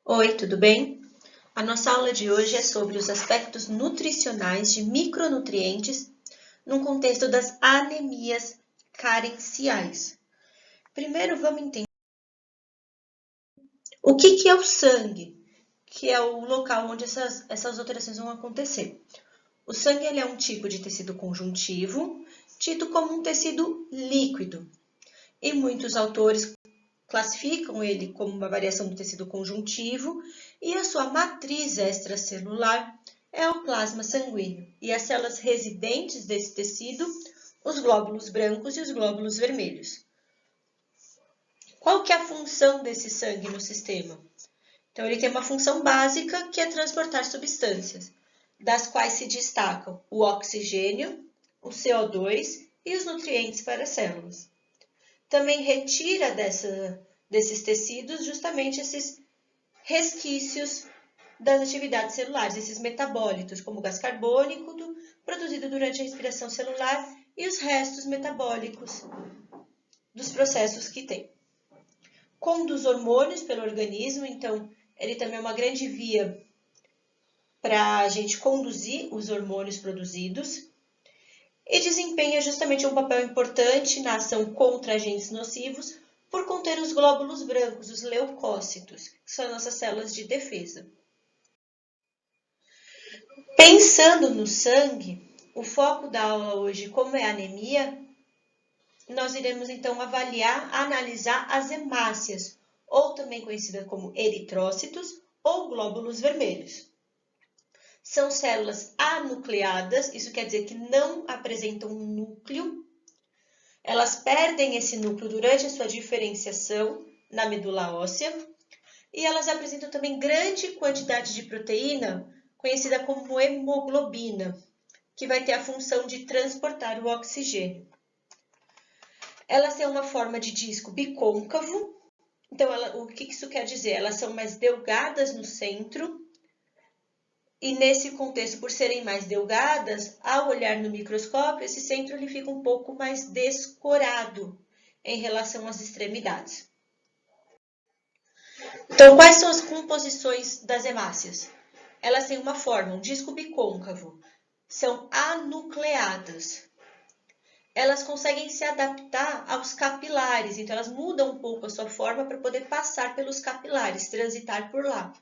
Oi, tudo bem? A nossa aula de hoje é sobre os aspectos nutricionais de micronutrientes no contexto das anemias carenciais. Primeiro, vamos entender o que é o sangue, que é o local onde essas alterações vão acontecer. O sangue ele é um tipo de tecido conjuntivo, tido como um tecido líquido, e muitos autores classificam ele como uma variação do tecido conjuntivo e a sua matriz extracelular é o plasma sanguíneo e as células residentes desse tecido, os glóbulos brancos e os glóbulos vermelhos. Qual que é a função desse sangue no sistema? Então, ele tem uma função básica que é transportar substâncias, das quais se destacam o oxigênio, o CO2 e os nutrientes para as células. Também retira desses tecidos justamente esses resquícios das atividades celulares, esses metabólitos, como o gás carbônico produzido durante a respiração celular e os restos metabólicos dos processos que tem. Conduz hormônios pelo organismo, então ele também é uma grande via para a gente conduzir os hormônios produzidos e desempenha justamente um papel importante na ação contra agentes nocivos por conter os glóbulos brancos, os leucócitos, que são as nossas células de defesa. Pensando no sangue, o foco da aula hoje, como é anemia, nós iremos então avaliar, analisar as hemácias, ou também conhecidas como eritrócitos ou glóbulos vermelhos. São células anucleadas, isso quer dizer que não apresentam um núcleo. Elas perdem esse núcleo durante a sua diferenciação na medula óssea e elas apresentam também grande quantidade de proteína, conhecida como hemoglobina, que vai ter a função de transportar o oxigênio. Elas têm uma forma de disco bicôncavo, então o que isso quer dizer? Elas são mais delgadas no centro e nesse contexto, por serem mais delgadas, ao olhar no microscópio, esse centro ele fica um pouco mais descorado em relação às extremidades. Então, quais são as composições das hemácias? Elas têm uma forma, um disco bicôncavo, são anucleadas. Elas conseguem se adaptar aos capilares, então elas mudam um pouco a sua forma para poder passar pelos capilares, transitar por lá.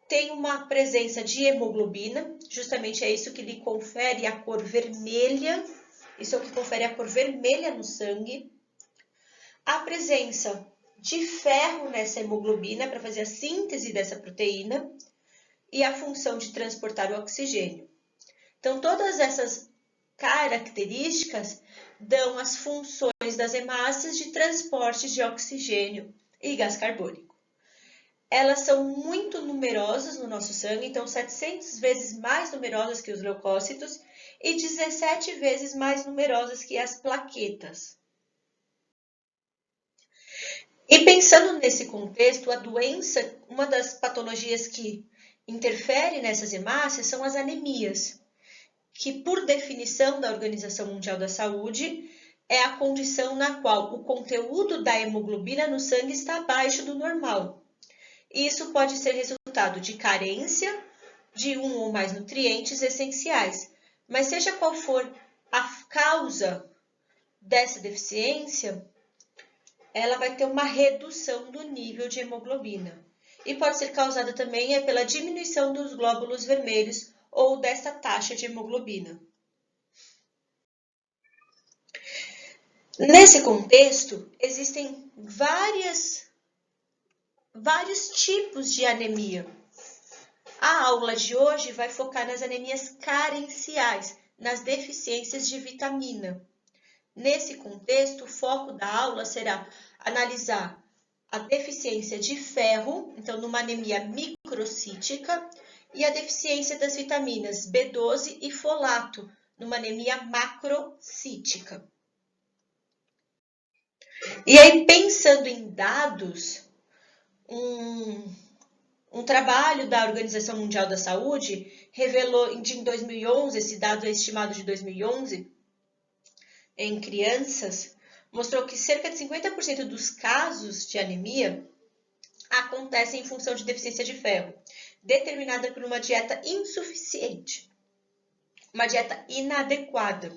Tem uma presença de hemoglobina, justamente é isso que lhe confere a cor vermelha, isso é o que confere a cor vermelha no sangue. A presença de ferro nessa hemoglobina para fazer a síntese dessa proteína e a função de transportar o oxigênio. Então, todas essas características dão as funções das hemácias de transporte de oxigênio e gás carbônico. Elas são muito numerosas no nosso sangue, então 700 vezes mais numerosas que os leucócitos e 17 vezes mais numerosas que as plaquetas. E pensando nesse contexto, a doença, uma das patologias que interfere nessas hemácias são as anemias, que por definição da Organização Mundial da Saúde é a condição na qual o conteúdo da hemoglobina no sangue está abaixo do normal. Isso pode ser resultado de carência de um ou mais nutrientes essenciais, mas seja qual for a causa dessa deficiência, ela vai ter uma redução do nível de hemoglobina. E pode ser causada também pela diminuição dos glóbulos vermelhos ou dessa taxa de hemoglobina. Nesse contexto, existem vários tipos de anemia. A aula de hoje vai focar nas anemias carenciais, nas deficiências de vitamina. Nesse contexto, o foco da aula será analisar a deficiência de ferro, então numa anemia microcítica, e a deficiência das vitaminas B12 e folato, numa anemia macrocítica. E aí, pensando em dados, um trabalho da Organização Mundial da Saúde revelou em 2011, esse dado é estimado de 2011, em crianças, mostrou que cerca de 50% dos casos de anemia acontecem em função de deficiência de ferro, determinada por uma dieta insuficiente, uma dieta inadequada.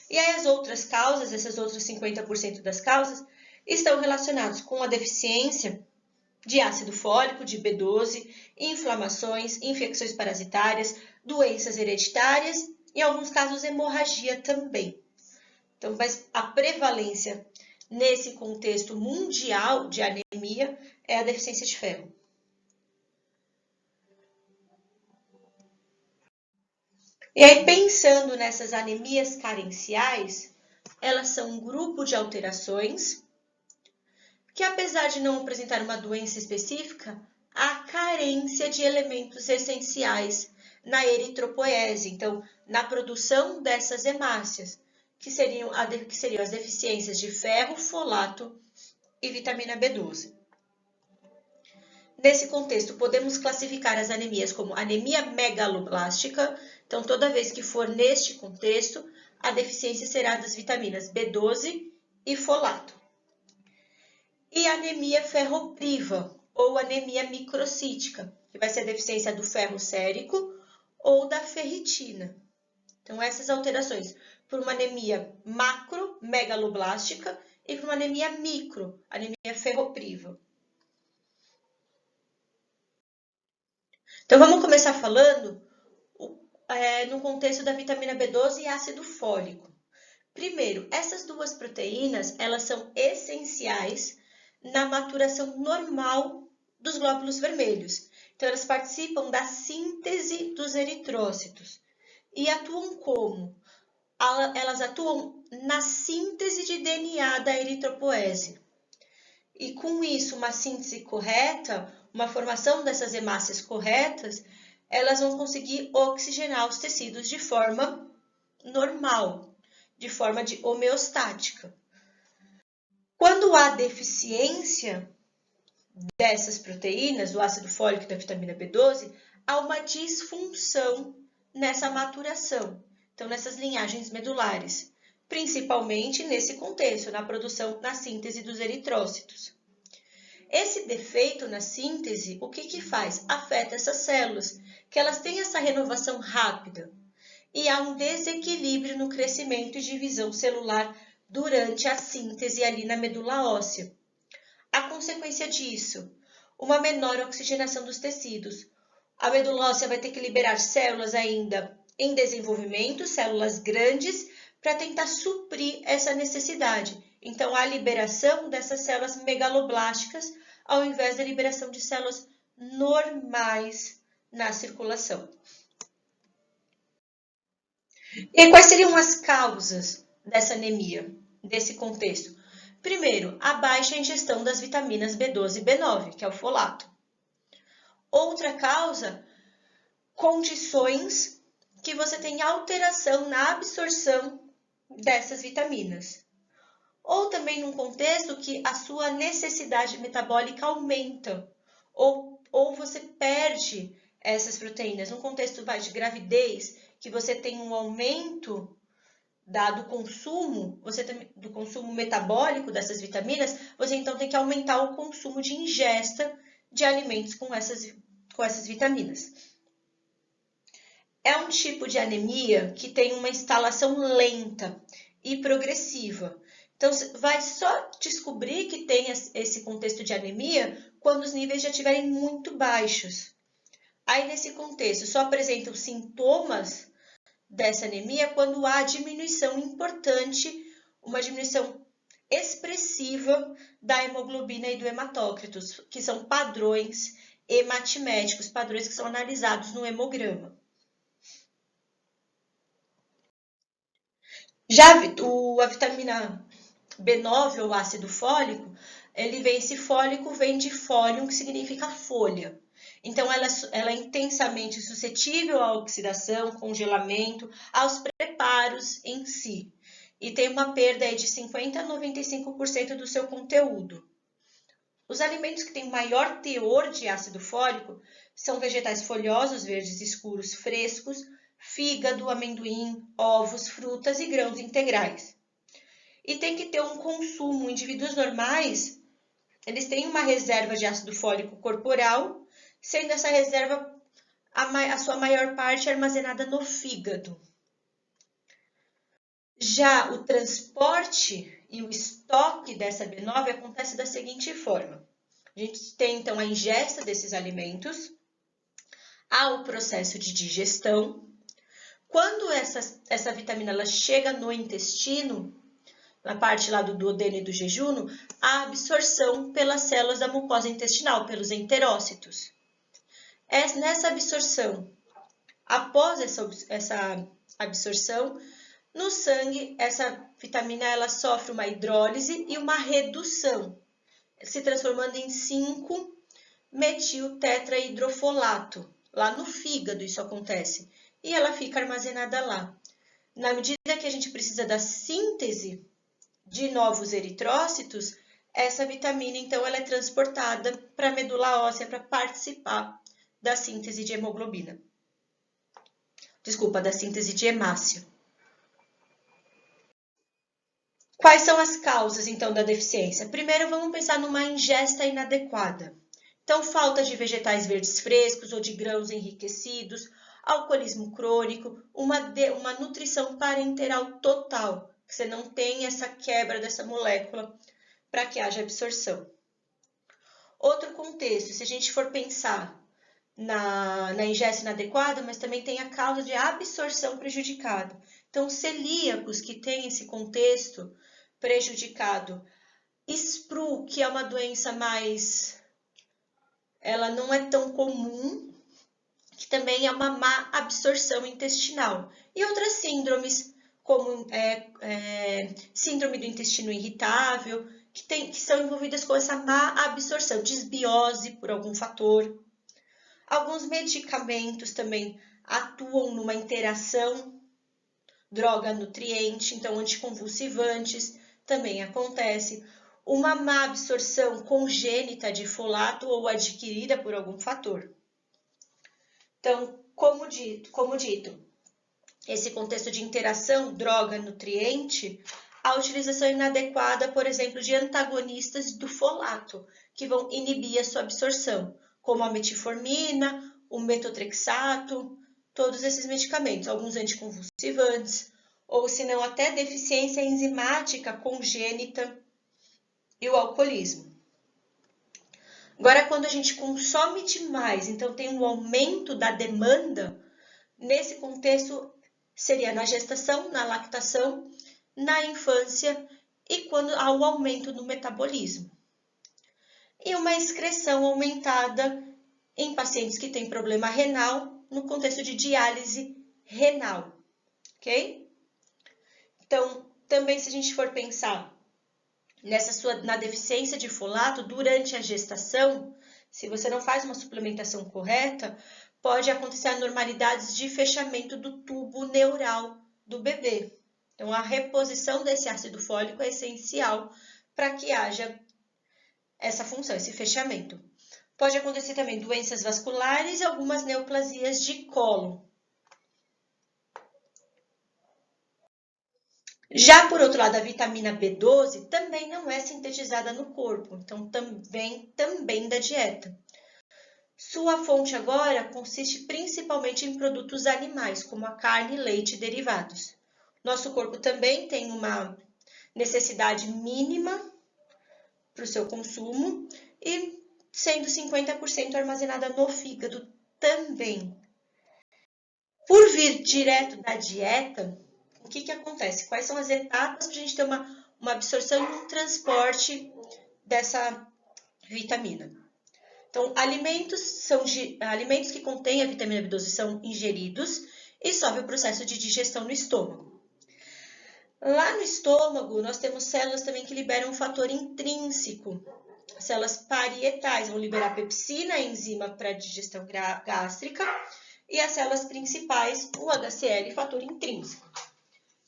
E aí as outras causas, essas outras 50% das causas, estão relacionadas com a deficiência de ácido fólico, de B12, inflamações, infecções parasitárias, doenças hereditárias e, em alguns casos, hemorragia também. Então, mas a prevalência nesse contexto mundial de anemia é a deficiência de ferro. E aí, pensando nessas anemias carenciais, elas são um grupo de alterações que, apesar de não apresentar uma doença específica, há carência de elementos essenciais na eritropoese, então, na produção dessas hemácias, que seriam as deficiências de ferro, folato e vitamina B12. Nesse contexto, podemos classificar as anemias como anemia megaloblástica. Então, toda vez que for neste contexto, a deficiência será das vitaminas B12 e folato. E anemia ferropriva, ou anemia microcítica, que vai ser a deficiência do ferro sérico ou da ferritina. Então, essas alterações por uma anemia macro-megaloblástica e por uma anemia micro, anemia ferropriva. Então, vamos começar falando no contexto da vitamina B12 e ácido fólico. Primeiro, essas duas proteínas, elas são essenciais na maturação normal dos glóbulos vermelhos. Então, elas participam da síntese dos eritrócitos. E atuam como? Elas atuam na síntese de DNA da eritropoese. E com isso, uma síntese correta, uma formação dessas hemácias corretas, elas vão conseguir oxigenar os tecidos de forma normal, de forma homeostática. Quando há deficiência dessas proteínas, do ácido fólico e da vitamina B12, há uma disfunção nessa maturação, então nessas linhagens medulares, principalmente nesse contexto, na produção, na síntese dos eritrócitos. Esse defeito na síntese, o que faz? Afeta essas células, que elas têm essa renovação rápida, e há um desequilíbrio no crescimento e divisão celular durante a síntese ali na medula óssea. A consequência disso, uma menor oxigenação dos tecidos. A medula óssea vai ter que liberar células ainda em desenvolvimento, células grandes, para tentar suprir essa necessidade. Então, a liberação dessas células megaloblásticas, ao invés da liberação de células normais na circulação. E quais seriam as causas dessa anemia, desse contexto? Primeiro, a baixa ingestão das vitaminas B12 e B9, que é o folato. Outra causa, condições que você tem alteração na absorção dessas vitaminas. Ou também num contexto que a sua necessidade metabólica aumenta, ou você perde essas proteínas. Num contexto de gravidez, que você tem um aumento do consumo metabólico dessas vitaminas, você então tem que aumentar o consumo de ingesta de alimentos com essas vitaminas. É um tipo de anemia que tem uma instalação lenta e progressiva. Então, vai só descobrir que tem esse contexto de anemia quando os níveis já estiverem muito baixos. Aí, nesse contexto, só apresentam sintomas dessa anemia quando há diminuição importante, uma diminuição expressiva da hemoglobina e do hematócrito, que são padrões hematiméticos, padrões que são analisados no hemograma. Já a vitamina B9, ou ácido fólico, esse fólico vem de fólium, que significa folha. Então, ela é intensamente suscetível à oxidação, congelamento, aos preparos em si. E tem uma perda aí de 50% a 95% do seu conteúdo. Os alimentos que têm maior teor de ácido fólico são vegetais folhosos, verdes escuros, frescos, fígado, amendoim, ovos, frutas e grãos integrais. E tem que ter um consumo, indivíduos normais eles têm uma reserva de ácido fólico corporal, sendo essa reserva a sua maior parte armazenada no fígado. Já o transporte e o estoque dessa B9 acontece da seguinte forma. A gente tem, então, a ingesta desses alimentos, há o processo de digestão. Quando essa vitamina ela chega no intestino, na parte lá do duodeno e do jejum, a absorção pelas células da mucosa intestinal, pelos enterócitos. Nessa absorção, após essa absorção, no sangue, essa vitamina ela sofre uma hidrólise e uma redução, se transformando em 5-metil-tetrahidrofolato. Lá no fígado isso acontece. E ela fica armazenada lá. Na medida que a gente precisa da síntese de novos eritrócitos, essa vitamina, então, ela é transportada para a medula óssea para participar da síntese de hemoglobina. Desculpa, da síntese de hemácio. Quais são as causas, então, da deficiência? Primeiro, vamos pensar numa ingesta inadequada. Então, falta de vegetais verdes frescos ou de grãos enriquecidos, alcoolismo crônico, uma nutrição parenteral total, que você não tem essa quebra dessa molécula para que haja absorção. Outro contexto, se a gente for pensar na ingesta inadequada, mas também tem a causa de absorção prejudicada. Então, celíacos que têm esse contexto prejudicado, SPRU, que é uma doença ela não é tão comum, que também é uma má absorção intestinal. E outras síndromes, como síndrome do intestino irritável, que são envolvidas com essa má absorção, desbiose por algum fator. Alguns medicamentos também atuam numa interação droga-nutriente, então anticonvulsivantes também acontece. Uma má absorção congênita de folato ou adquirida por algum fator. Então, como dito, esse contexto de interação droga-nutriente, a utilização inadequada, por exemplo, de antagonistas do folato, que vão inibir a sua absorção, como a metformina, o metotrexato, todos esses medicamentos, alguns anticonvulsivantes, ou se não até deficiência enzimática congênita e o alcoolismo. Agora, quando a gente consome demais, então tem um aumento da demanda, nesse contexto seria na gestação, na lactação, na infância e quando há o aumento do metabolismo. E uma excreção aumentada em pacientes que têm problema renal, no contexto de diálise renal, ok? Então, também se a gente for pensar na deficiência de folato durante a gestação, se você não faz uma suplementação correta, pode acontecer anormalidades de fechamento do tubo neural do bebê. Então, a reposição desse ácido fólico é essencial para que haja essa função, esse fechamento. Pode acontecer também doenças vasculares e algumas neoplasias de cólon. Já, por outro lado, a vitamina B12 também não é sintetizada no corpo, então também da dieta. Sua fonte agora consiste principalmente em produtos animais, como a carne, leite e derivados. Nosso corpo também tem uma necessidade mínima para o seu consumo e sendo 50% armazenada no fígado também. Por vir direto da dieta, o que acontece? Quais são as etapas para a gente ter uma absorção e um transporte dessa vitamina? Então, alimentos que contêm a vitamina B12 são ingeridos e sobe o processo de digestão no estômago. Lá no estômago, nós temos células também que liberam um fator intrínseco. As células parietais vão liberar pepsina, enzima para digestão gástrica, e as células principais, o HCl, fator intrínseco.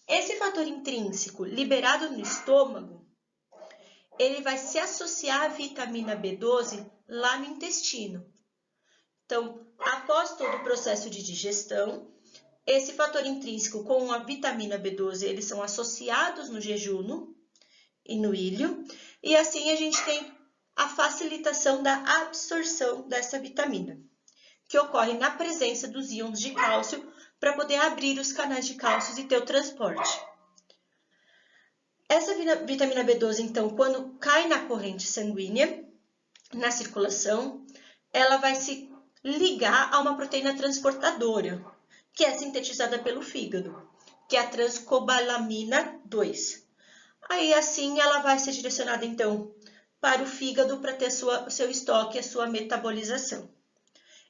Esse fator intrínseco liberado no estômago, ele vai se associar à vitamina B12 lá no intestino. Então, após todo o processo de digestão, esse fator intrínseco com a vitamina B12, eles são associados no jejum e no ilho, e assim a gente tem a facilitação da absorção dessa vitamina, que ocorre na presença dos íons de cálcio para poder abrir os canais de cálcio e ter o transporte. Essa vitamina B12, então, quando cai na corrente sanguínea, na circulação, ela vai se ligar a uma proteína transportadora, que é sintetizada pelo fígado, que é a transcobalamina 2. Aí, assim, ela vai ser direcionada, então, para o fígado para ter o seu estoque, a sua metabolização.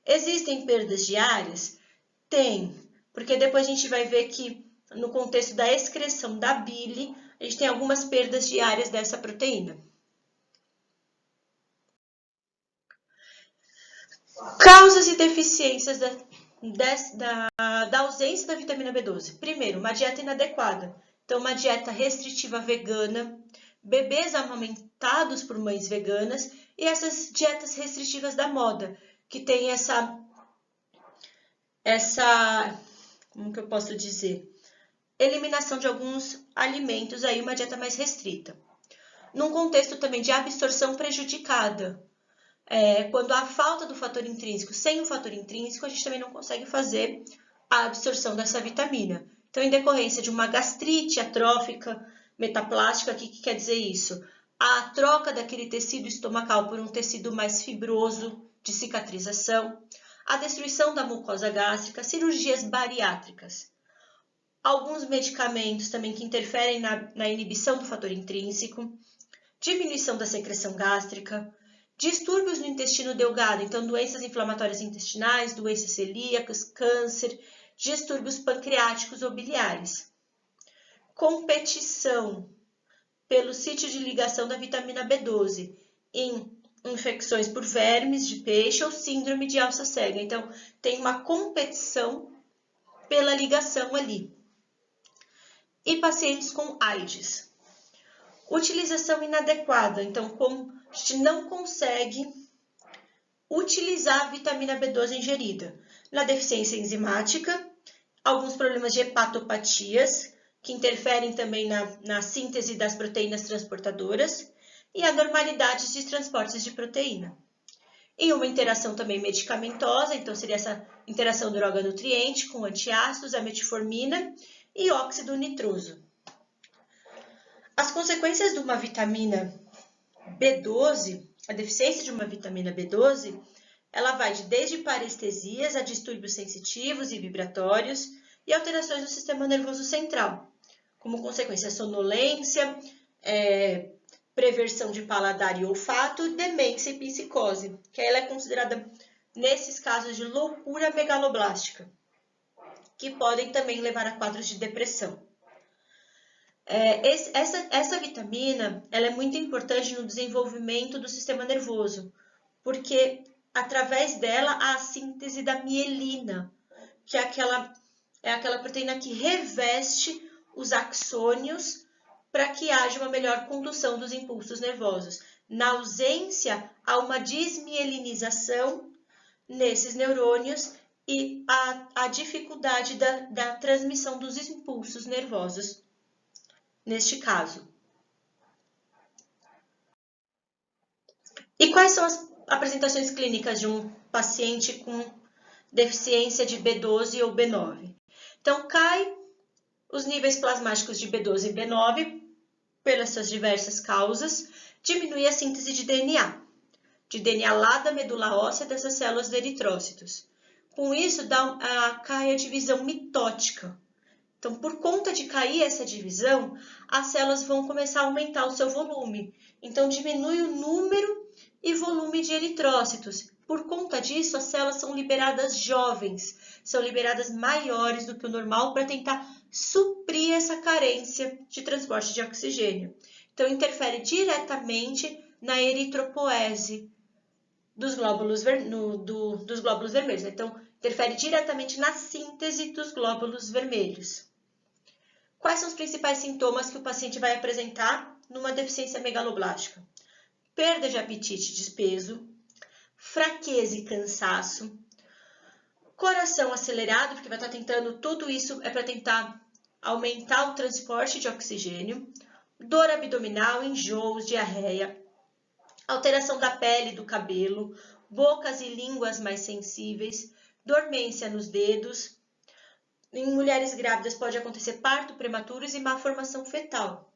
Existem perdas diárias? Tem, porque depois a gente vai ver que, no contexto da excreção da bile, a gente tem algumas perdas diárias dessa proteína. Causas e deficiências da ausência da vitamina B12. Primeiro, uma dieta inadequada. Então, uma dieta restritiva vegana, bebês amamentados por mães veganas e essas dietas restritivas da moda, que tem essa como que eu posso dizer? Eliminação de alguns alimentos, aí uma dieta mais restrita. Num contexto também de absorção prejudicada, quando há falta do fator intrínseco, sem o fator intrínseco, a gente também não consegue fazer a absorção dessa vitamina. Então, em decorrência de uma gastrite atrófica metaplástica, o que quer dizer isso? A troca daquele tecido estomacal por um tecido mais fibroso, de cicatrização, a destruição da mucosa gástrica, cirurgias bariátricas. Alguns medicamentos também que interferem na inibição do fator intrínseco, diminuição da secreção gástrica, distúrbios no intestino delgado, então doenças inflamatórias intestinais, doenças celíacas, câncer, distúrbios pancreáticos ou biliares. Competição pelo sítio de ligação da vitamina B12 em infecções por vermes de peixe ou síndrome de alça cega. Então, tem uma competição pela ligação ali. E pacientes com AIDS. Utilização inadequada. Então, a gente não consegue utilizar a vitamina B12 ingerida. Na deficiência enzimática, alguns problemas de hepatopatias, que interferem também na síntese das proteínas transportadoras, e anormalidades de transportes de proteína. E uma interação também medicamentosa, então seria essa interação droga-nutriente com antiácidos, a metformina e óxido nitroso. As consequências de uma vitamina B12, a deficiência de uma vitamina B12, ela vai desde parestesias a distúrbios sensitivos e vibratórios e alterações do sistema nervoso central, como consequência sonolência, preversão de paladar e olfato, demência e psicose, que ela é considerada, nesses casos, de loucura megaloblástica, que podem também levar a quadros de depressão. Essa vitamina ela é muito importante no desenvolvimento do sistema nervoso, porque através dela há a síntese da mielina, que é aquela proteína que reveste os axônios para que haja uma melhor condução dos impulsos nervosos. Na ausência, há uma desmielinização nesses neurônios e a dificuldade da transmissão dos impulsos nervosos, neste caso. E quais são as apresentações clínicas de um paciente com deficiência de B12 ou B9? Então, cai os níveis plasmáticos de B12 e B9 pelas suas diversas causas, diminui a síntese de DNA lá da medula óssea dessas células de eritrócitos. Com isso, cai a divisão mitótica. Então, por conta de cair essa divisão, as células vão começar a aumentar o seu volume. Então, diminui o número e volume de eritrócitos. Por conta disso, as células são liberadas jovens, são liberadas maiores do que o normal para tentar suprir essa carência de transporte de oxigênio. Então, interfere diretamente na eritropoese dos glóbulos vermelhos. Então, interfere diretamente na síntese dos glóbulos vermelhos. Quais são os principais sintomas que o paciente vai apresentar numa deficiência megaloblástica? Perda de apetite e despeso, fraqueza e cansaço, coração acelerado, porque vai estar tentando, tudo isso é para tentar aumentar o transporte de oxigênio, dor abdominal, enjoos, diarreia, alteração da pele e do cabelo, bocas e línguas mais sensíveis, dormência nos dedos. Em mulheres grávidas pode acontecer parto prematuros e má formação fetal.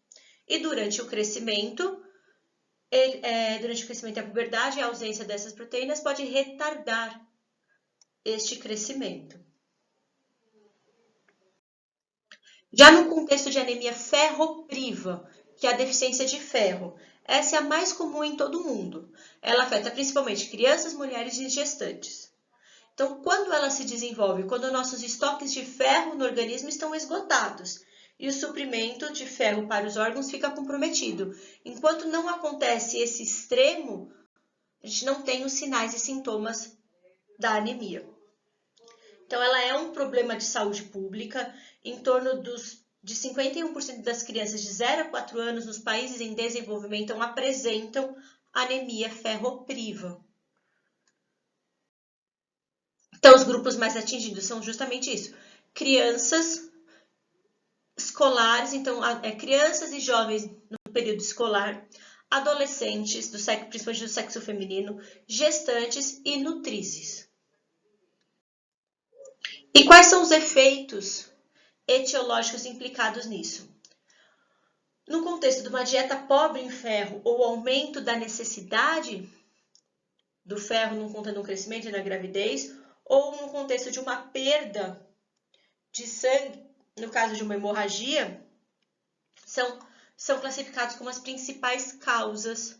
E durante o crescimento e a puberdade, a ausência dessas proteínas pode retardar este crescimento. Já no contexto de anemia ferropriva, que é a deficiência de ferro, essa é a mais comum em todo o mundo. Ela afeta principalmente crianças, mulheres e gestantes. Então, quando ela se desenvolve, quando nossos estoques de ferro no organismo estão esgotados e o suprimento de ferro para os órgãos fica comprometido. Enquanto não acontece esse extremo, a gente não tem os sinais e sintomas da anemia. Então, ela é um problema de saúde pública. Em torno de 51% das crianças de 0 a 4 anos nos países em desenvolvimento apresentam anemia ferropriva. Então, os grupos mais atingidos são justamente isso. Crianças escolares, então, crianças e jovens no período escolar, adolescentes, principalmente do sexo feminino, gestantes e nutrizes. E quais são os efeitos etiológicos implicados nisso? No contexto de uma dieta pobre em ferro ou aumento da necessidade do ferro no contexto do crescimento e na gravidez, ou no contexto de uma perda de sangue, no caso de uma hemorragia, são classificados como as principais causas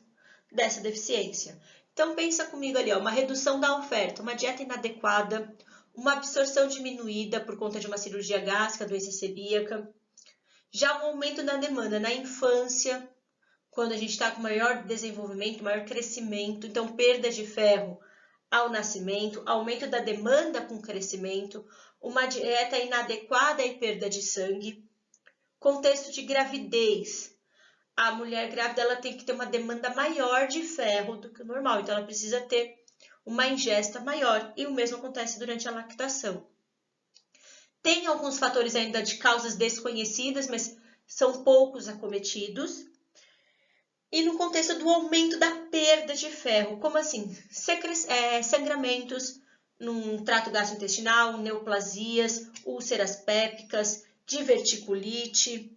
dessa deficiência. Então, pensa comigo ali, uma redução da oferta, uma dieta inadequada, uma absorção diminuída por conta de uma cirurgia gástrica, doença celíaca, já um aumento na demanda na infância, quando a gente está com maior desenvolvimento, maior crescimento, então perda de ferro ao nascimento, aumento da demanda com crescimento, uma dieta inadequada e perda de sangue. Contexto de gravidez. A mulher grávida ela tem que ter uma demanda maior de ferro do que o normal, então ela precisa ter uma ingesta maior, e o mesmo acontece durante a lactação. Tem alguns fatores ainda de causas desconhecidas, mas são poucos acometidos. E no contexto do aumento da perda de ferro, como assim? Sangramentos no trato gastrointestinal, neoplasias, úlceras pépticas, diverticulite,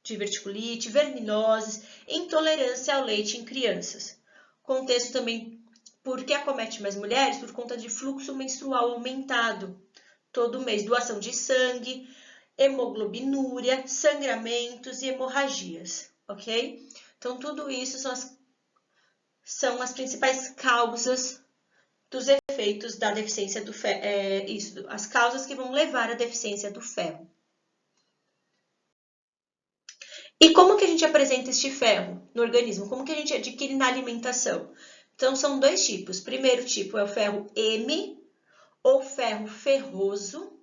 diverticulite, verminoses, intolerância ao leite em crianças. Contexto também, por que acomete mais mulheres? Por conta de fluxo menstrual aumentado todo mês, doação de sangue, hemoglobinúria, sangramentos e hemorragias, ok? Então, tudo isso são as principais causas dos efeitos da deficiência do ferro, as causas que vão levar à deficiência do ferro. E como que a gente apresenta este ferro no organismo? Como que a gente adquire na alimentação? Então, são dois tipos. O primeiro tipo é o ferro M, ou ferro ferroso.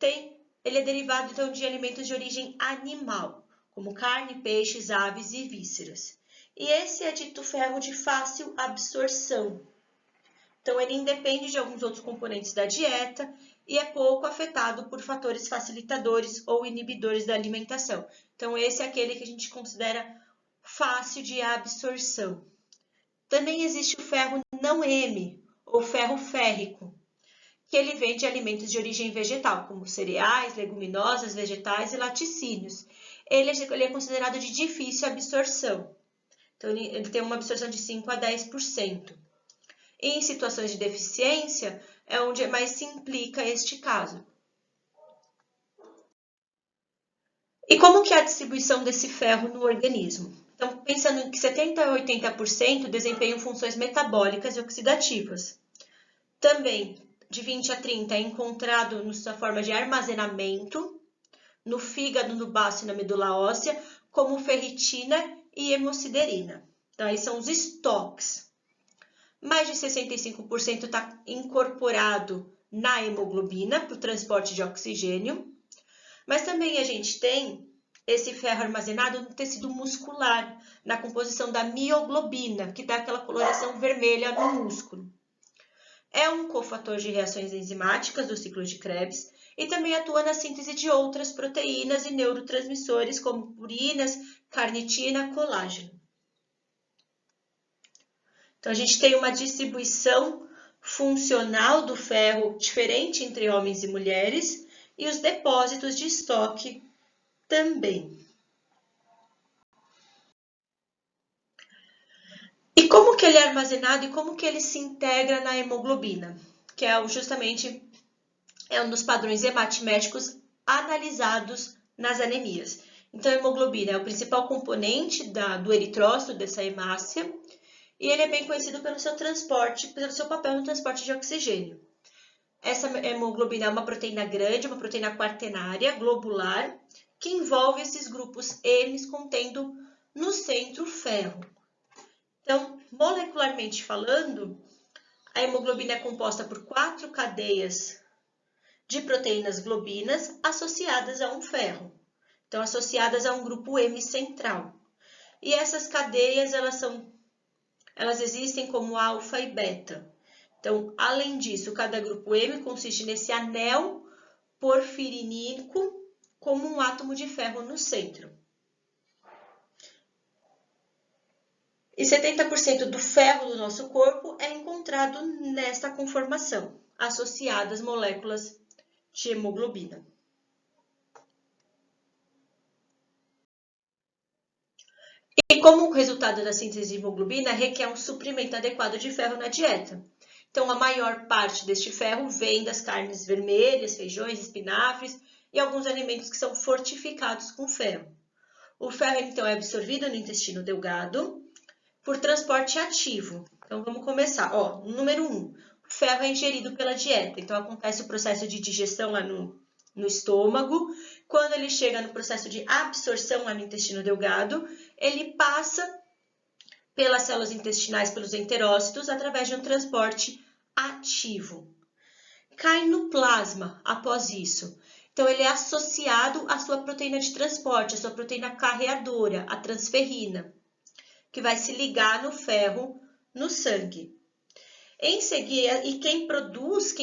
Ele é derivado, então, de alimentos de origem animal, como carne, peixes, aves e vísceras. E esse é dito ferro de fácil absorção. Então, ele independe de alguns outros componentes da dieta e é pouco afetado por fatores facilitadores ou inibidores da alimentação. Então, esse é aquele que a gente considera fácil de absorção. Também existe o ferro não M, ou ferro férrico, que ele vem de alimentos de origem vegetal, como cereais, leguminosas, vegetais e laticínios. Ele é considerado de difícil absorção. Então, ele tem uma absorção de 5 a 10%. E em situações de deficiência, é onde mais se implica este caso. E como que é a distribuição desse ferro no organismo? Então, pensando que 70 a 80% desempenham funções metabólicas e oxidativas. Também, de 20 a 30% é encontrado na sua forma de armazenamento, no fígado, no baço e na medula óssea, como ferritina e hemosiderina. Então, aí são os estoques. Mais de 65% está incorporado na hemoglobina para o transporte de oxigênio. Mas também a gente tem esse ferro armazenado no tecido muscular, na composição da mioglobina, que dá aquela coloração vermelha no músculo. É um cofator de reações enzimáticas do ciclo de Krebs e também atua na síntese de outras proteínas e neurotransmissores, como purinas, carnitina, colágeno. Então, a gente tem uma distribuição funcional do ferro diferente entre homens e mulheres e os depósitos de estoque também. E como que ele é armazenado e como que ele se integra na hemoglobina, que é justamente um dos padrões hematimétricos analisados nas anemias. Então, a hemoglobina é o principal componente do eritrócito, dessa hemácia, e ele é bem conhecido pelo seu transporte, pelo seu papel no transporte de oxigênio. Essa hemoglobina é uma proteína grande, uma proteína quaternária, globular, que envolve esses grupos M contendo no centro ferro. Então, molecularmente falando, a hemoglobina é composta por 4 cadeias de proteínas globinas associadas a um ferro. Então, associadas a um grupo M central. E essas cadeias, elas existem como alfa e beta. Então, além disso, cada grupo M consiste nesse anel porfirínico como um átomo de ferro no centro. E 70% do ferro do nosso corpo é encontrado nesta conformação, associada às moléculas de hemoglobina. E como resultado da síntese de hemoglobina, requer um suprimento adequado de ferro na dieta. Então, a maior parte deste ferro vem das carnes vermelhas, feijões, espinafres e alguns alimentos que são fortificados com ferro. O ferro, então, é absorvido no intestino delgado por transporte ativo. Então, vamos começar. Número 1, o ferro é ingerido pela dieta. Então, acontece o processo de digestão lá no estômago. Quando ele chega no processo de absorção lá no intestino delgado, ele passa pelas células intestinais, pelos enterócitos, através de um transporte ativo. Cai no plasma após isso. Então, ele é associado à sua proteína de transporte, à sua proteína carreadora, a transferrina, que vai se ligar no ferro no sangue. Em seguida, e quem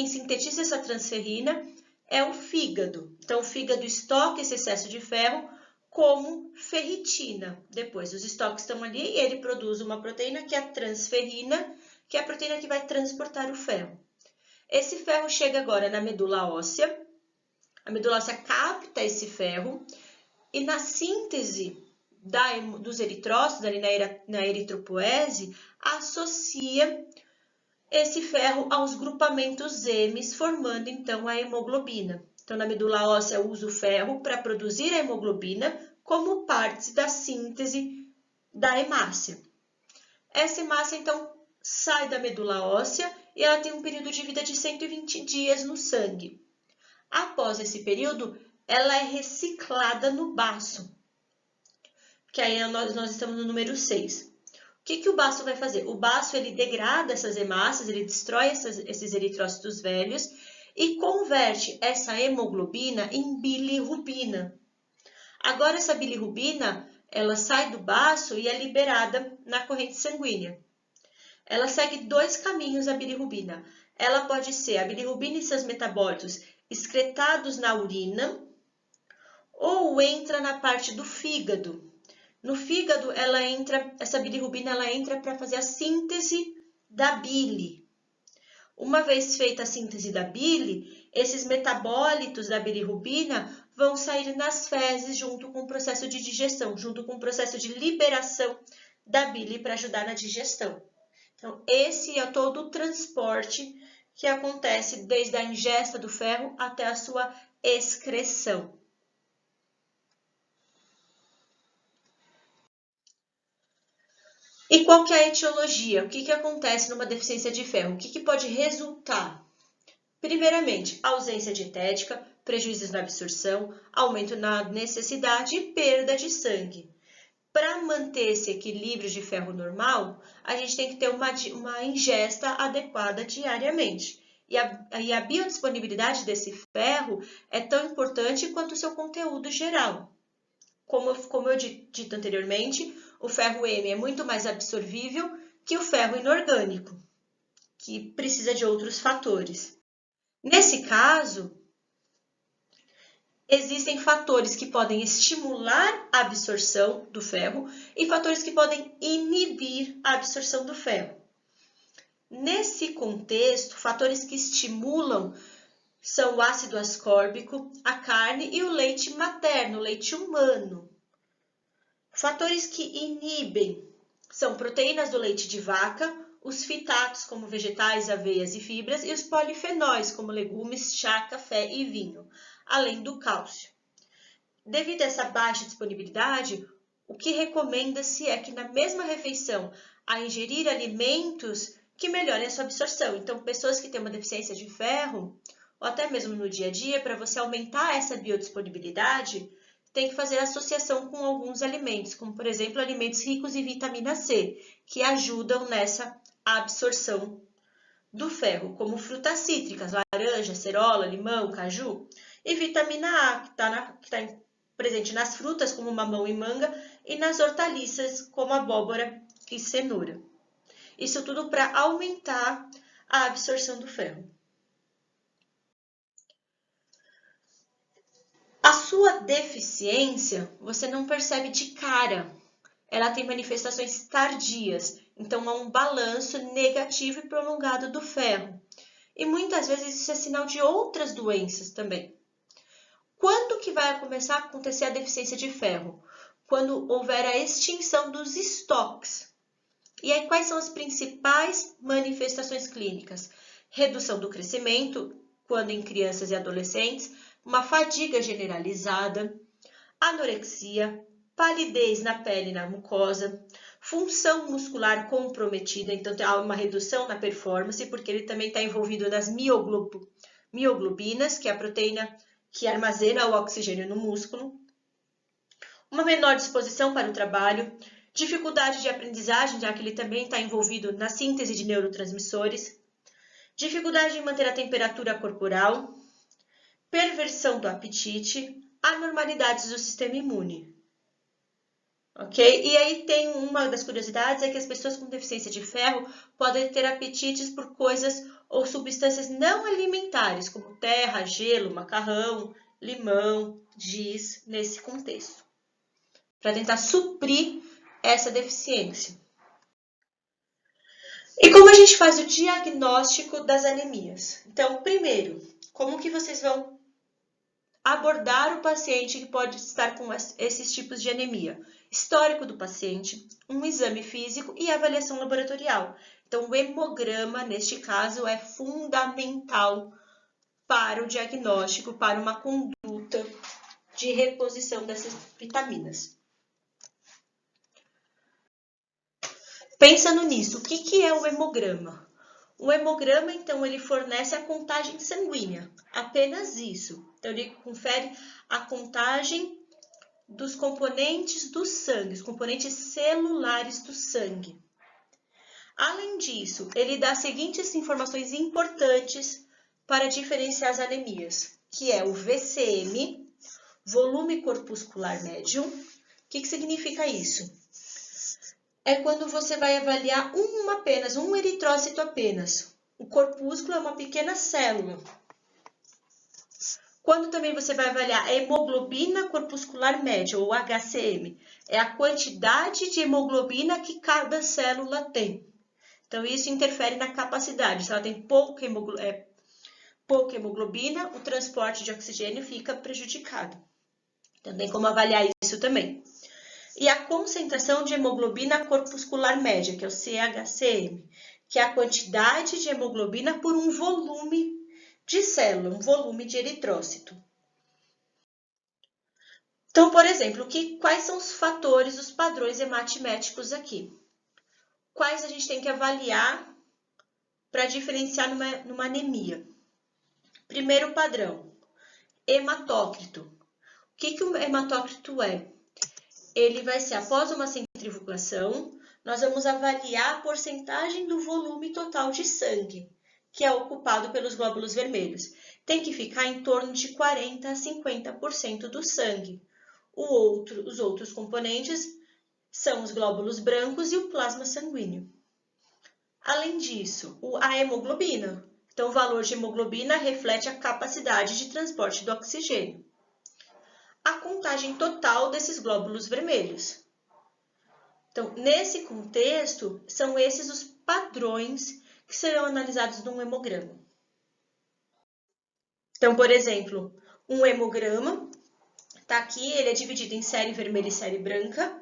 sintetiza essa transferrina é o fígado. Então, o fígado estoca esse excesso de ferro como ferritina. Depois, os estoques estão ali e ele produz uma proteína que é a transferrina, que é a proteína que vai transportar o ferro. Esse ferro chega agora na medula óssea. A medula óssea capta esse ferro e na síntese dos eritrócitos, ali na eritropoese, associa esse ferro aos grupamentos M, formando então a hemoglobina. Então, na medula óssea, usa o ferro para produzir a hemoglobina como parte da síntese da hemácia. Essa hemácia, então, sai da medula óssea e ela tem um período de vida de 120 dias no sangue. Após esse período, ela é reciclada no baço, que aí nós estamos no número 6. O que o baço vai fazer? O baço ele degrada essas hemácias, ele destrói esses eritrócitos velhos e converte essa hemoglobina em bilirrubina. Agora, essa bilirrubina, ela sai do baço e é liberada na corrente sanguínea. Ela segue 2 caminhos, a bilirrubina. Ela pode ser a bilirrubina e seus metabólitos excretados na urina ou entra na parte do fígado. No fígado, essa bilirrubina entra para fazer a síntese da bile. Uma vez feita a síntese da bile, esses metabólitos da bilirrubina vão sair nas fezes junto com o processo de digestão, junto com o processo de liberação da bile para ajudar na digestão. Então, esse é todo o transporte que acontece desde a ingesta do ferro até a sua excreção. E qual que é a etiologia? O que acontece numa deficiência de ferro? O que pode resultar? Primeiramente, ausência dietética, prejuízos na absorção, aumento na necessidade e perda de sangue. Para manter esse equilíbrio de ferro normal, a gente tem que ter uma ingesta adequada diariamente. E a biodisponibilidade desse ferro é tão importante quanto o seu conteúdo geral. Como eu dito anteriormente, o ferro M é muito mais absorvível que o ferro inorgânico, que precisa de outros fatores. Nesse caso, existem fatores que podem estimular a absorção do ferro e fatores que podem inibir a absorção do ferro. Nesse contexto, fatores que estimulam são o ácido ascórbico, a carne e o leite materno, o leite humano. Fatores que inibem são proteínas do leite de vaca, os fitatos, como vegetais, aveias e fibras, e os polifenóis, como legumes, chá, café e vinho, além do cálcio. Devido a essa baixa disponibilidade, o que recomenda-se é que na mesma refeição a ingerir alimentos que melhorem a sua absorção. Então, pessoas que têm uma deficiência de ferro, ou até mesmo no dia a dia, para você aumentar essa biodisponibilidade, tem que fazer associação com alguns alimentos, como por exemplo, alimentos ricos em vitamina C, que ajudam nessa absorção do ferro, como frutas cítricas, laranja, cerola, limão, caju, e vitamina A, que está presente nas frutas, como mamão e manga, e nas hortaliças, como abóbora e cenoura. Isso tudo para aumentar a absorção do ferro. A sua deficiência, você não percebe de cara. Ela tem manifestações tardias, então há um balanço negativo e prolongado do ferro. E muitas vezes isso é sinal de outras doenças também. Quando que vai começar a acontecer a deficiência de ferro? Quando houver a extinção dos estoques. E aí, quais são as principais manifestações clínicas? Redução do crescimento, quando em crianças e adolescentes, uma fadiga generalizada, anorexia, palidez na pele e na mucosa, função muscular comprometida, então há uma redução na performance, porque ele também está envolvido nas mioglobinas, que é a proteína que armazena o oxigênio no músculo, uma menor disposição para o trabalho, dificuldade de aprendizagem, já que ele também está envolvido na síntese de neurotransmissores, dificuldade em manter a temperatura corporal, perversão do apetite, anormalidades do sistema imune. Ok? E aí tem uma das curiosidades, é que as pessoas com deficiência de ferro podem ter apetites por coisas ou substâncias não alimentares, como terra, gelo, macarrão, limão, giz, nesse contexto, para tentar suprir essa deficiência. E como a gente faz o diagnóstico das anemias? Então, primeiro, como que vocês vão abordar o paciente que pode estar com esses tipos de anemia? Histórico do paciente, um exame físico e avaliação laboratorial. Então, o hemograma, neste caso, é fundamental para o diagnóstico, para uma conduta de reposição dessas vitaminas. Pensando nisso, o que é o hemograma? O hemograma, então, ele fornece a contagem sanguínea, apenas isso. Então, ele confere a contagem dos componentes do sangue, os componentes celulares do sangue. Além disso, ele dá as seguintes informações importantes para diferenciar as anemias, que é o VCM, volume corpuscular médio. O que significa isso? É quando você vai avaliar um eritrócito apenas. O corpúsculo é uma pequena célula. Quando também você vai avaliar a hemoglobina corpuscular média, ou HCM, é a quantidade de hemoglobina que cada célula tem. Então, isso interfere na capacidade. Se ela tem pouca hemoglobina, o transporte de oxigênio fica prejudicado. Então, tem como avaliar isso também. E a concentração de hemoglobina corpuscular média, que é o CHCM, que é a quantidade de hemoglobina por um volume de célula, um volume de eritrócito. Então, por exemplo, quais são os fatores, os padrões hematiméticos aqui? Quais a gente tem que avaliar para diferenciar numa anemia? Primeiro padrão, hematócrito. O que o hematócrito é? Ele vai ser, após uma centrifugação, nós vamos avaliar a porcentagem do volume total de sangue, que é ocupado pelos glóbulos vermelhos. Tem que ficar em torno de 40% a 50% do sangue. Os outros componentes são os glóbulos brancos e o plasma sanguíneo. Além disso, a hemoglobina. Então, o valor de hemoglobina reflete a capacidade de transporte do oxigênio. A contagem total desses glóbulos vermelhos. Então, nesse contexto, são esses os padrões que serão analisados num hemograma. Então, por exemplo, um hemograma, tá aqui, ele é dividido em série vermelha e série branca.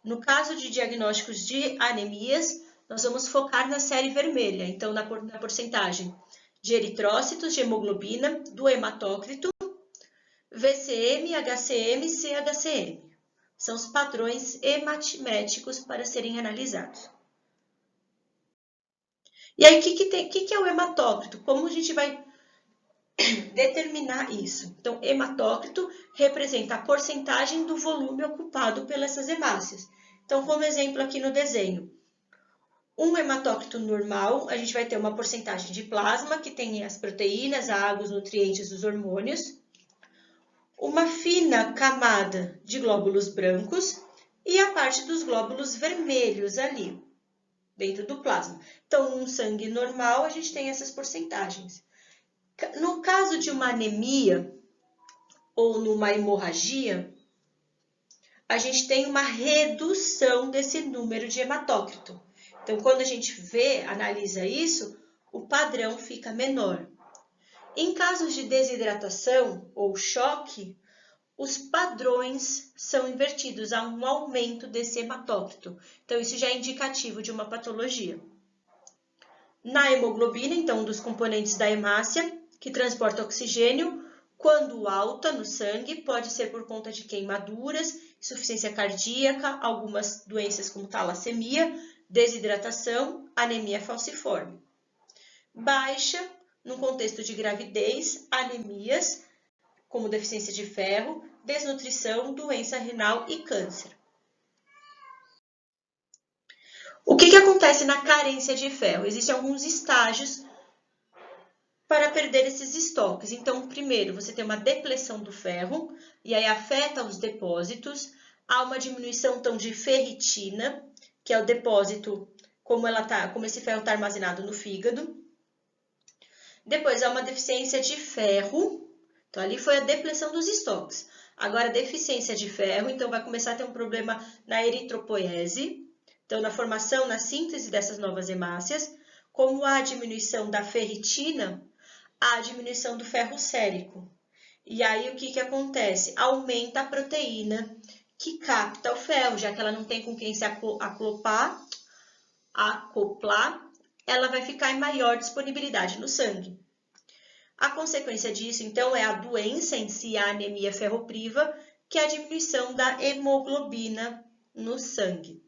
No caso de diagnósticos de anemias, nós vamos focar na série vermelha, então na porcentagem de eritrócitos, de hemoglobina, do hematócrito, VCM, HCM, CHCM. São os padrões hematiméticos para serem analisados. E aí, o que é o hematócrito? Como a gente vai determinar isso? Então, hematócrito representa a porcentagem do volume ocupado pelas hemácias. Então, como exemplo aqui no desenho, um hematócrito normal, a gente vai ter uma porcentagem de plasma, que tem as proteínas, a água, os nutrientes, os hormônios, uma fina camada de glóbulos brancos e a parte dos glóbulos vermelhos ali, dentro do plasma. Então, num sangue normal, a gente tem essas porcentagens. No caso de uma anemia ou numa hemorragia, a gente tem uma redução desse número de hematócrito. Então, quando a gente analisa isso, o padrão fica menor. Em casos de desidratação ou choque, os padrões são invertidos, há um aumento desse hematócrito. Então, isso já é indicativo de uma patologia. Na hemoglobina, então, um dos componentes da hemácia, que transporta oxigênio, quando alta no sangue, pode ser por conta de queimaduras, insuficiência cardíaca, algumas doenças como talassemia, desidratação, anemia falciforme. Baixa, no contexto de gravidez, anemias, como deficiência de ferro, desnutrição, doença renal e câncer. O que acontece na carência de ferro? Existem alguns estágios para perder esses estoques. Então, primeiro, você tem uma depleção do ferro, e aí afeta os depósitos. Há uma diminuição, então, de ferritina, que é o depósito, como esse ferro está armazenado no fígado. Depois, há uma deficiência de ferro. Então, ali foi a depleção dos estoques. Agora, deficiência de ferro, então vai começar a ter um problema na eritropoese, então na formação, na síntese dessas novas hemácias, como a diminuição da ferritina, a diminuição do ferro sérico. E aí, o que acontece? Aumenta a proteína que capta o ferro, já que ela não tem com quem se acoplar, ela vai ficar em maior disponibilidade no sangue. A consequência disso, então, é a doença em si, a anemia ferropriva, que é a diminuição da hemoglobina no sangue.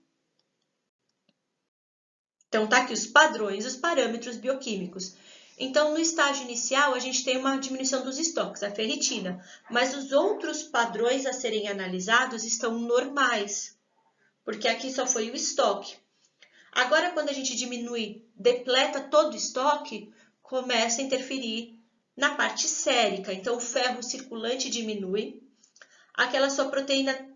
Então, tá aqui os padrões, os parâmetros bioquímicos. Então, no estágio inicial, a gente tem uma diminuição dos estoques, a ferritina, mas os outros padrões a serem analisados estão normais, porque aqui só foi o estoque. Agora, quando a gente depleta todo o estoque, começa a interferir na parte sérica. Então, o ferro circulante diminui, aquela sua proteína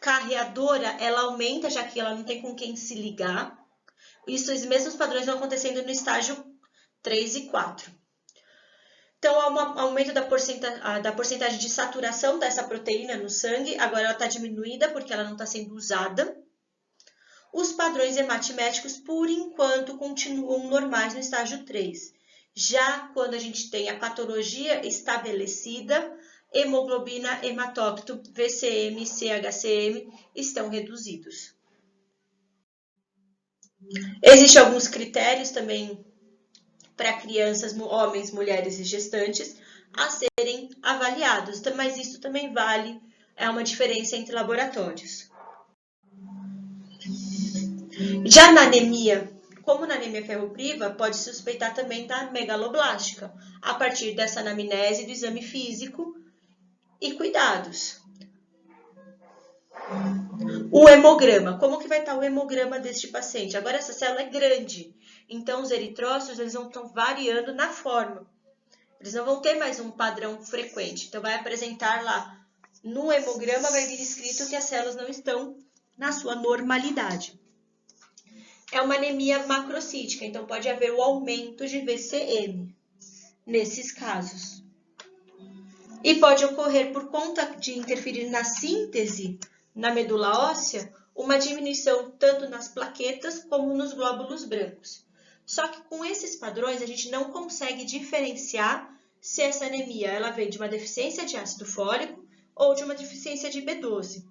carreadora, ela aumenta, já que ela não tem com quem se ligar. Esses mesmos padrões vão acontecendo no estágio 3 e 4. Então, há um aumento da porcentagem de saturação dessa proteína no sangue. Agora, ela está diminuída porque ela não está sendo usada. Os padrões hematiméticos, por enquanto, continuam normais no estágio 3. Já quando a gente tem a patologia estabelecida, hemoglobina, hematócrito, VCM, CHCM estão reduzidos. Existem alguns critérios também para crianças, homens, mulheres e gestantes a serem avaliados, mas isso também vale, é uma diferença entre laboratórios. Já na anemia, como na anemia ferropriva, pode suspeitar também da megaloblástica, a partir dessa anamnese do exame físico e cuidados. O hemograma, como que vai estar o hemograma deste paciente? Agora essa célula é grande, então os eritrócitos eles vão estar variando na forma. Eles não vão ter mais um padrão frequente, então vai apresentar lá, no hemograma vai vir escrito que as células não estão na sua normalidade. É uma anemia macrocítica, então pode haver o aumento de VCM nesses casos. E pode ocorrer, por conta de interferir na síntese na medula óssea, uma diminuição tanto nas plaquetas como nos glóbulos brancos. Só que com esses padrões a gente não consegue diferenciar se essa anemia ela vem de uma deficiência de ácido fólico ou de uma deficiência de B12.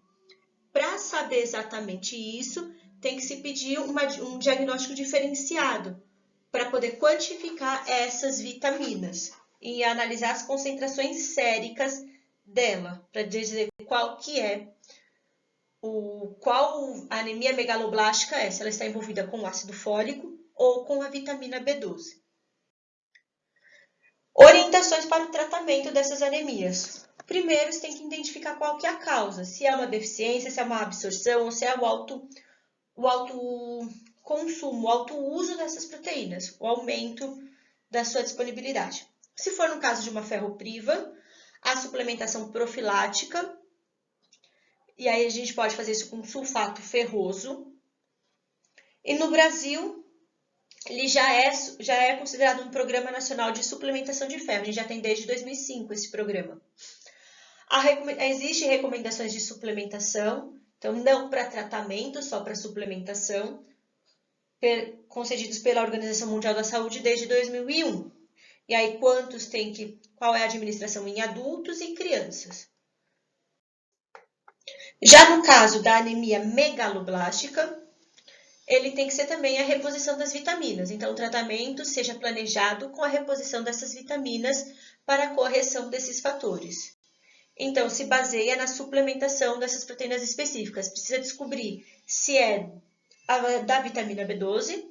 Para saber exatamente isso, tem que se pedir um diagnóstico diferenciado para poder quantificar essas vitaminas e analisar as concentrações séricas dela, para dizer qual a anemia megaloblástica é, se ela está envolvida com ácido fólico ou com a vitamina B12. Orientações para o tratamento dessas anemias. Primeiro, você tem que identificar qual que é a causa, se é uma deficiência, se é uma absorção, ou se é o alto consumo, o alto uso dessas proteínas, o aumento da sua disponibilidade. Se for no caso de uma ferropriva, a suplementação profilática, e aí a gente pode fazer isso com sulfato ferroso. E no Brasil, ele já é considerado um programa nacional de suplementação de ferro. A gente já tem desde 2005 esse programa. Existem recomendações de suplementação, então não para tratamento, só para suplementação, concedidos pela Organização Mundial da Saúde desde 2001. E aí qual é a administração em adultos e crianças. Já no caso da anemia megaloblástica, ele tem que ser também a reposição das vitaminas. Então, o tratamento seja planejado com a reposição dessas vitaminas para a correção desses fatores. Então, se baseia na suplementação dessas proteínas específicas. Precisa descobrir se é da vitamina B12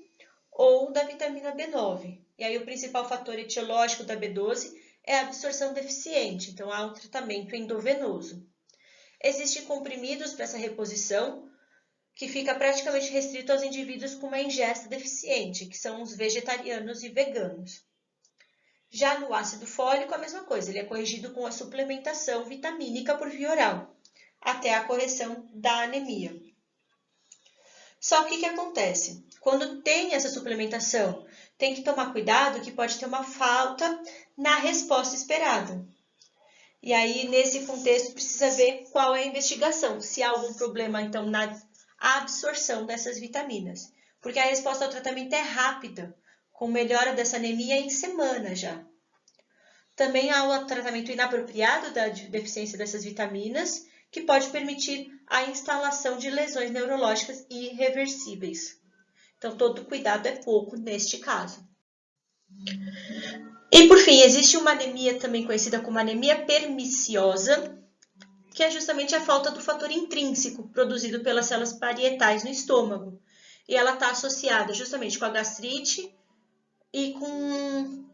ou da vitamina B9. E aí, o principal fator etiológico da B12 é a absorção deficiente. Então, há um tratamento endovenoso. Existem comprimidos para essa reposição, que fica praticamente restrito aos indivíduos com uma ingesta deficiente, que são os vegetarianos e veganos. Já no ácido fólico, a mesma coisa, ele é corrigido com a suplementação vitamínica por via oral, até a correção da anemia. Só que o que acontece? Quando tem essa suplementação, tem que tomar cuidado que pode ter uma falta na resposta esperada. E aí, nesse contexto, precisa ver qual é a investigação, se há algum problema, então, na absorção dessas vitaminas. Porque a resposta ao tratamento é rápida, com melhora dessa anemia em semana já. Também há o tratamento inapropriado da deficiência dessas vitaminas, que pode permitir a instalação de lesões neurológicas irreversíveis. Então, todo cuidado é pouco neste caso. E, por fim, existe uma anemia também conhecida como anemia perniciosa, que é justamente a falta do fator intrínseco produzido pelas células parietais no estômago. E ela está associada justamente com a gastrite e com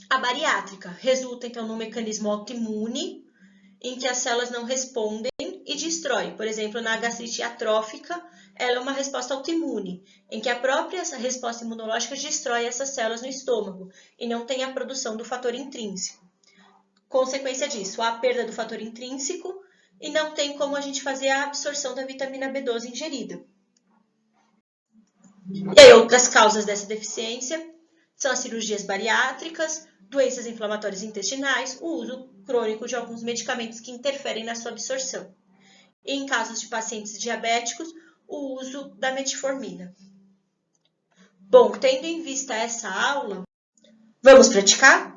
a bariátrica. Resulta, então, num mecanismo autoimune em que as células não respondem e destrói. Por exemplo, na gastrite atrófica, ela é uma resposta autoimune, em que a própria resposta imunológica destrói essas células no estômago e não tem a produção do fator intrínseco. Consequência disso, há a perda do fator intrínseco e não tem como a gente fazer a absorção da vitamina B12 ingerida. E aí, outras causas dessa deficiência são as cirurgias bariátricas, doenças inflamatórias intestinais, o uso crônico de alguns medicamentos que interferem na sua absorção. E em casos de pacientes diabéticos, o uso da metformina. Bom, tendo em vista essa aula, vamos praticar?